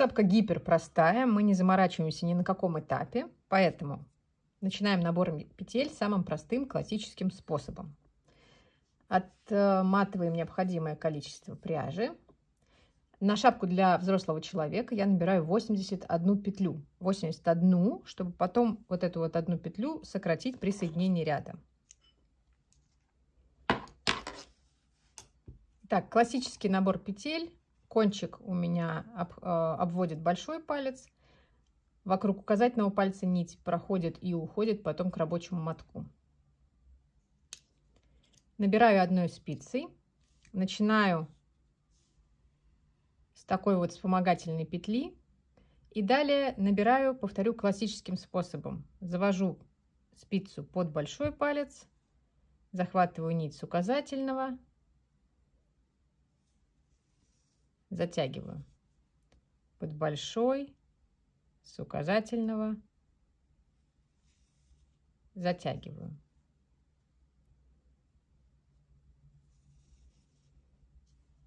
шапка гипер простая, мы не заморачиваемся ни на каком этапе, поэтому начинаем набор петель самым простым классическим способом. Отматываем необходимое количество пряжи. На шапку для взрослого человека я набираю 81 петлю. 81, чтобы потом вот эту вот одну петлю сократить при соединении ряда. Так, классический набор петель. Кончик у меня обводит большой палец. Вокруг указательного пальца нить проходит и уходит потом к рабочему мотку. Набираю одной спицей. Начинаю с такой вот вспомогательной петли. И далее набираю, повторю, классическим способом. Завожу спицу под большой палец. Захватываю нить с указательного. Затягиваю под большой, с указательного, затягиваю.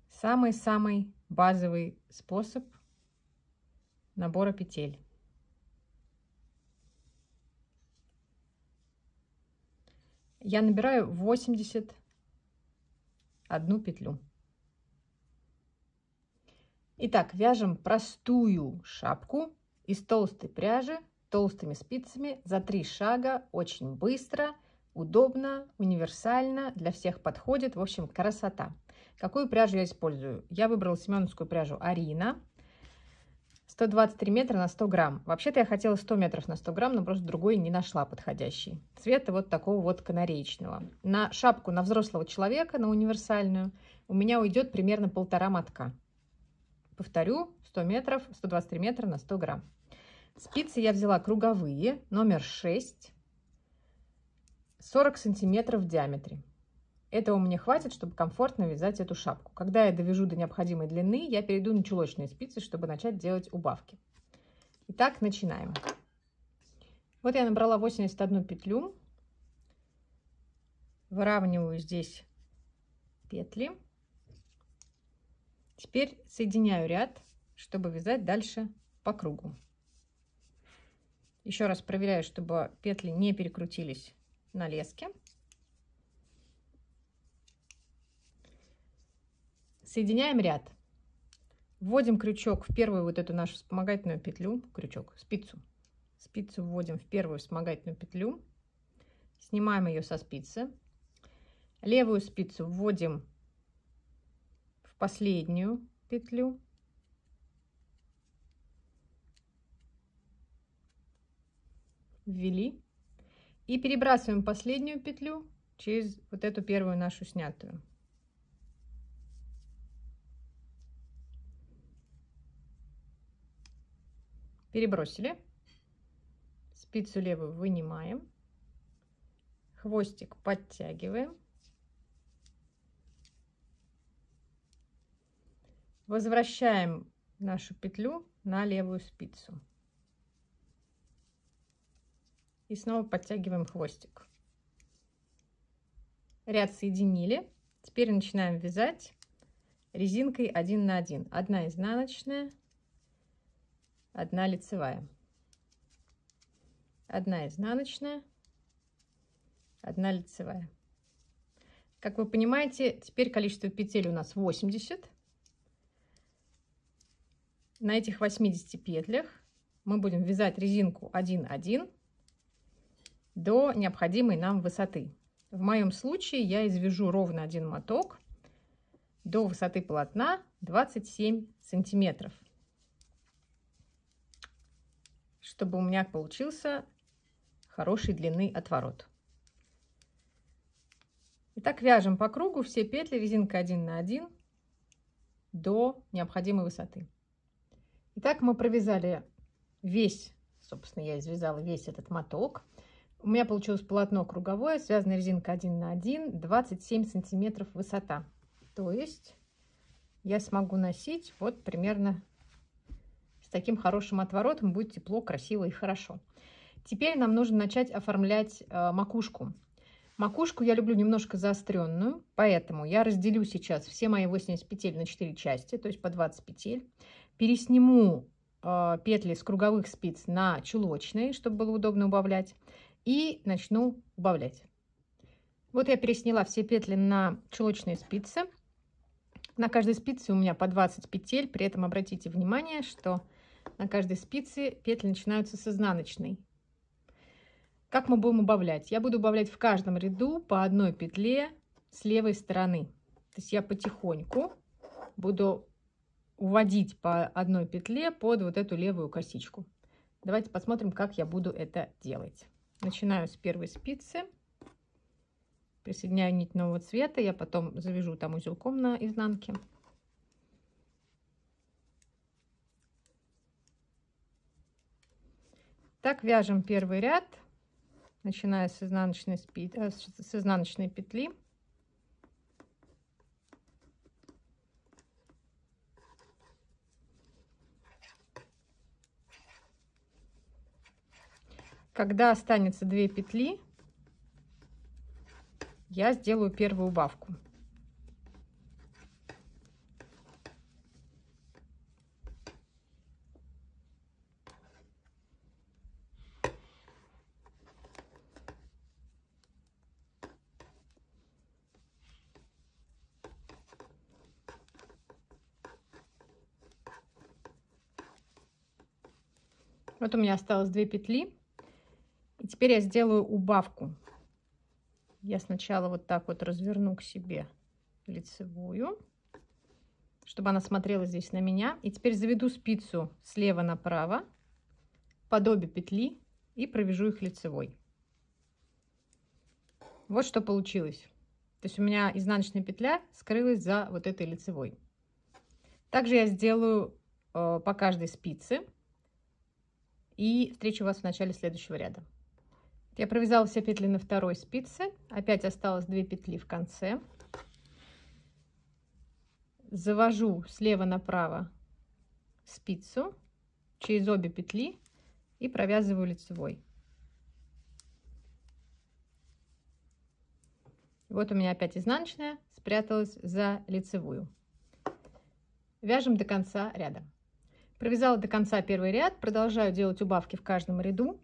Самый-самый базовый способ набора петель. Я набираю 81 петлю. Итак, вяжем простую шапку из толстой пряжи, толстыми спицами за 3 шага, очень быстро, удобно, универсально, для всех подходит, в общем, красота. Какую пряжу я использую? Я выбрала семеновскую пряжу Арина, 123 метра на 100 грамм. Вообще-то я хотела 100 метров на 100 грамм, но просто другой не нашла подходящий. Цвета вот такого вот канареечного. На шапку на взрослого человека, на универсальную, у меня уйдет примерно 1,5 мотка. Повторю, 100 метров, 123 метра на 100 грамм. Спицы я взяла круговые, номер 6, 40 сантиметров в диаметре. Этого мне хватит, чтобы комфортно вязать эту шапку. Когда я довяжу до необходимой длины, я перейду на чулочные спицы, чтобы начать делать убавки. Итак, начинаем. Вот я набрала 81 петлю. Выравниваю здесь петли. Теперь соединяю ряд, чтобы вязать дальше по кругу. Еще раз проверяю, чтобы петли не перекрутились на леске. Соединяем ряд. Вводим крючок в первую вот эту нашу вспомогательную петлю, спицу. Спицу вводим в первую вспомогательную петлю. Снимаем ее со спицы. Левую спицу вводим в последнюю петлю. Ввели. И перебрасываем последнюю петлю через вот эту первую нашу снятую. Перебросили. Спицу левую вынимаем. Хвостик подтягиваем. Возвращаем нашу петлю на левую спицу. И снова подтягиваем хвостик. Ряд соединили. Теперь начинаем вязать резинкой 1 на 1. 1 изнаночная, 1 лицевая. 1 изнаночная, 1 лицевая. Как вы понимаете, теперь количество петель у нас 80. На этих 80 петлях мы будем вязать резинку 1-1 до необходимой нам высоты. В моем случае я извяжу ровно один моток до высоты полотна 27 сантиметров, чтобы у меня получился хорошей длины отворот. Итак, вяжем по кругу все петли резинка 1 на 1 до необходимой высоты. Итак, мы провязали весь, собственно, я извязала весь этот моток. У меня получилось полотно круговое, связанная резинка 1 на 1, 27 сантиметров высота. То есть я смогу носить вот примерно с таким хорошим отворотом, будет тепло, красиво и хорошо. Теперь нам нужно начать оформлять макушку. Макушку я люблю немножко заостренную, поэтому я разделю сейчас все мои 80 петель на 4 части, то есть по 20 петель. Пересниму петли с круговых спиц на чулочные, чтобы было удобно убавлять, и начну убавлять. Вот я пересняла все петли на чулочные спицы. На каждой спице у меня по 20 петель, при этом обратите внимание, что на каждой спице петли начинаются с изнаночной. Как мы будем убавлять? Я буду убавлять в каждом ряду по одной петле с левой стороны. То есть я потихоньку буду уводить по одной петле под вот эту левую косичку. Давайте посмотрим, как я буду это делать. Начинаю с первой спицы. Присоединяю нить нового цвета. Я потом завяжу там узелком на изнанке. Так вяжем первый ряд, начиная с изнаночной петли. Когда останется 2 петли, я сделаю первую убавку. Вот у меня осталось 2 петли. И теперь я сделаю убавку. Я сначала вот так вот разверну к себе лицевую, чтобы она смотрела здесь на меня. И теперь заведу спицу слева направо под обе петли и провяжу их лицевой. Вот что получилось. То есть у меня изнаночная петля скрылась за вот этой лицевой. Также я сделаю по каждой спице и встречу вас в начале следующего ряда. Я провязала все петли на второй спице. Опять осталось 2 петли в конце. Завожу слева направо спицу через обе петли и провязываю лицевой. Вот у меня опять изнаночная спряталась за лицевую. Вяжем до конца ряда. Провязала до конца первый ряд, продолжаю делать убавки в каждом ряду.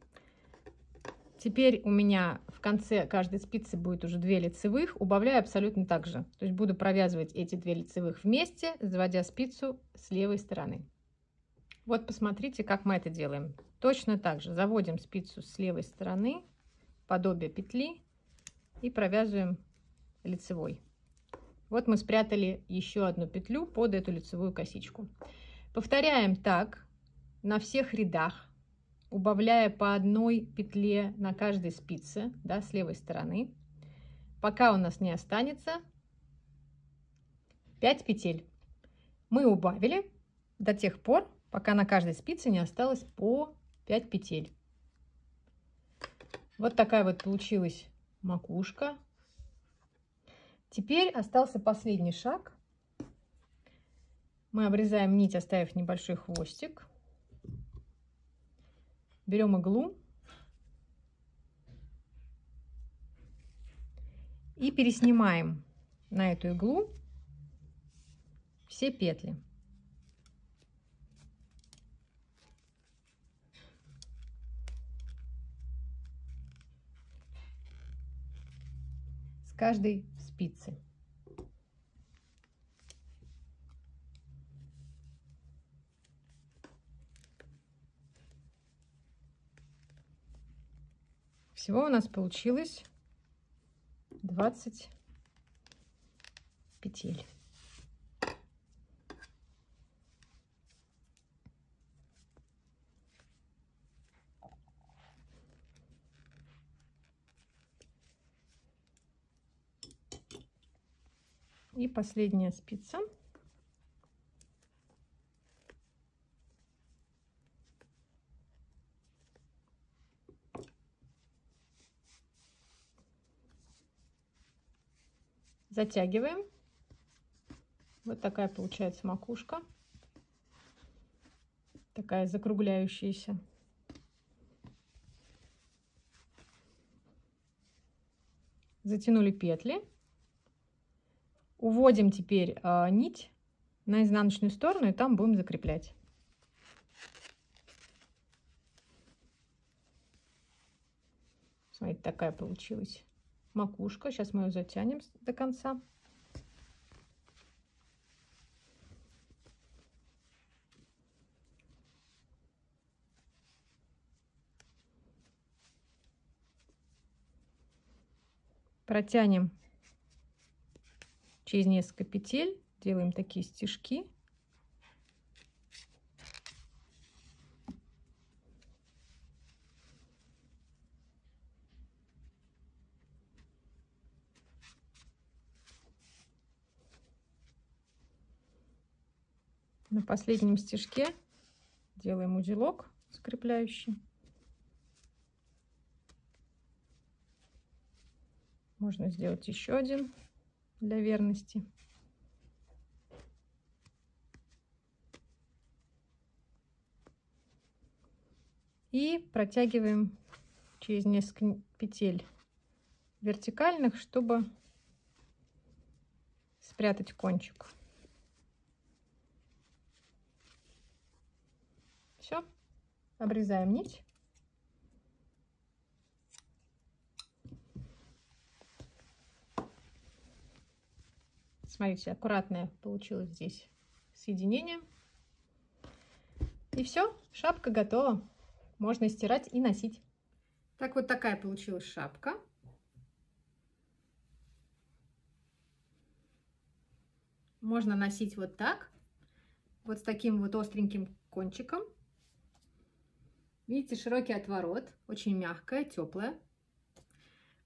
Теперь у меня в конце каждой спицы будет уже 2 лицевых, убавляю абсолютно так же. То есть буду провязывать эти 2 лицевых вместе, заводя спицу с левой стороны. Вот посмотрите, как мы это делаем. Точно так же заводим спицу с левой стороны под обе петли и провязываем лицевой. Вот мы спрятали еще одну петлю под эту лицевую косичку. Повторяем так на всех рядах, убавляя по одной петле на каждой спице, да, с левой стороны, пока у нас не останется 5 петель. Мы убавили до тех пор, пока на каждой спице не осталось по 5 петель. Вот такая вот получилась макушка. Теперь остался последний шаг. Мы обрезаем нить, оставив небольшой хвостик. Берем иглу и переснимаем на эту иглу все петли. С каждой спицы. Всего у нас получилось 20 петель. И последняя спица. Затягиваем. Вот такая получается макушка. Такая закругляющаяся. Затянули петли. Уводим теперь нить на изнаночную сторону и там будем закреплять. Смотрите, такая получилась макушка. Сейчас мы ее затянем до конца. Протянем через несколько петель, делаем такие стежки. На последнем стежке делаем узелок скрепляющий. Можно сделать еще один для верности. И протягиваем через несколько петель вертикальных, чтобы спрятать кончик. Все, обрезаем нить. Смотрите, аккуратное получилось здесь соединение. И все, шапка готова. Можно стирать и носить. Так, вот такая получилась шапка. Можно носить вот так, вот с таким вот остреньким кончиком. Видите, широкий отворот, очень мягкая, теплая.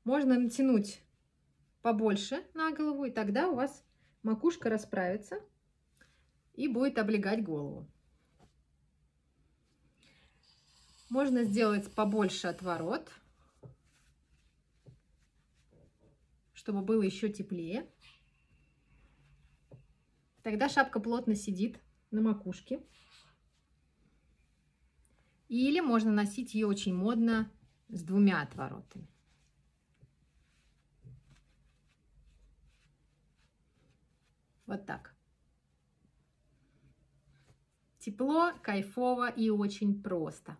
Можно натянуть побольше на голову, и тогда у вас макушка расправится и будет облегать голову. Можно сделать побольше отворот, чтобы было еще теплее. Тогда шапка плотно сидит на макушке. Или можно носить ее очень модно с 2 отворотами. Вот так. Тепло, кайфово и очень просто.